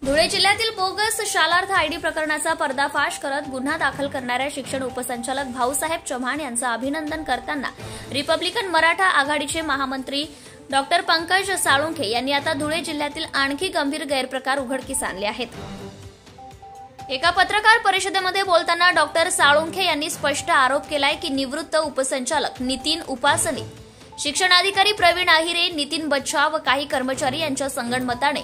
धुळे जिल्ह्यातील bogus Shalarth ID प्रकरणाचा पर्दाफाश करत गुन्हा दाखल करणाऱ्या शिक्षण उपसंचालक भाऊसाहेब चव्हाण यांचं अभिनंदन करताना रिपब्लिकन मराठा आघाडीचे महामंत्री डॉक्टर पंकज साळुंखे यांनी आता धुळे जिल्ह्यातील आणखी गंभीर गैरप्रकार उघडकीस आणले आहेत। एका पत्रकार परिषदेमध्ये बोलताना डॉक्टर साळुंखे यांनी स्पष्ट आरोप केलाय की निवृत्त उपसंचालक नितीन उपासनी, शिक्षणाधिकारी प्रवीण आहिरे, नितीन बच्छाव व काही कर्मचारी यांच्या संगनमताने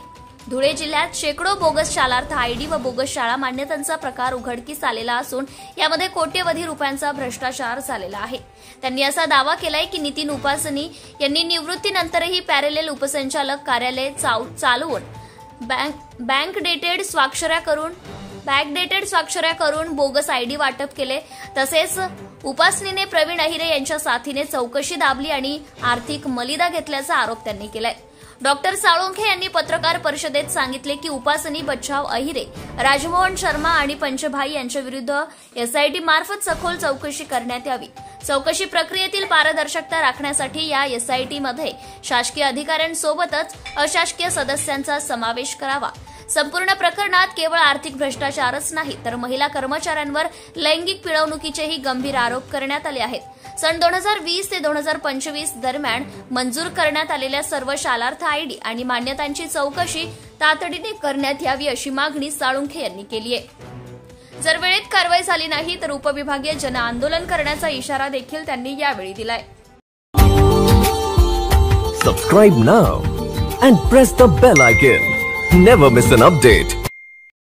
धुळे जिल्ह्यात शेकडो बोगस शालार्थ आयडी व बोगस शाळा मान्यतांचा प्रकार उघडकीस आलेला असून यामध्ये कोट्यवधी रुपयांचा भ्रष्टाचार झालेला आहे। त्यांनी असा दावा केलाय की नितीन उपासनी यांनी निवृत्तीनंतरही पॅरेलल उपसंचालक कार्यालय चालवून बॅकडेटेड स्वाक्षऱ्या करून बोगस आयडी वाटप केले। तसेच उपासनीने प्रवीण अहिरे यांच्या साथीने चौकशी दाबली आणि आर्थिक मलिदा घेतल्याचा आरोप त्यांनी केलाय। डॉक्टर साळुंखे यांनी पत्रकार परिषदेत सांगितले की उपासनी, बच्छाव, अहिरे, राजमोहन शर्मा आणि पंचभाई यांच्या विरुद्ध एसआयटी मार्फत सखोल चौकशी करण्यात यावी। चौकशी प्रक्रियेतील पारदर्शकता राखण्यासाठी या एसआयटीमध्ये शासकीय अधिकाऱ्यांसोबतच अशासकीय सदस्यांचा समावेश करावा। संपूर्ण प्रकरणात केवळ आर्थिक भ्रष्टाचारच नाही तर महिला कर्मचाऱ्यांवर लैंगिक पिळवणुकीचेही गंभीर आरोप करण्यात आले आहेत। सन 2020 ते 2025 दरम्यान मंजूर करण्यात आलेल्या सर्व शालार्थ आयडी आणि मान्यतांची चौकशी तातडीने करण्यात यावी अशी मागणी साळुंखे यांनी केली आहे। जर वेळेत कारवाई झाली नाही तर उपविभागीय जनआंदोलन करण्याचा इशारा देखील त्यांनी यावेळी दिलाय। Subscribe now and press the bell icon. Never miss an update.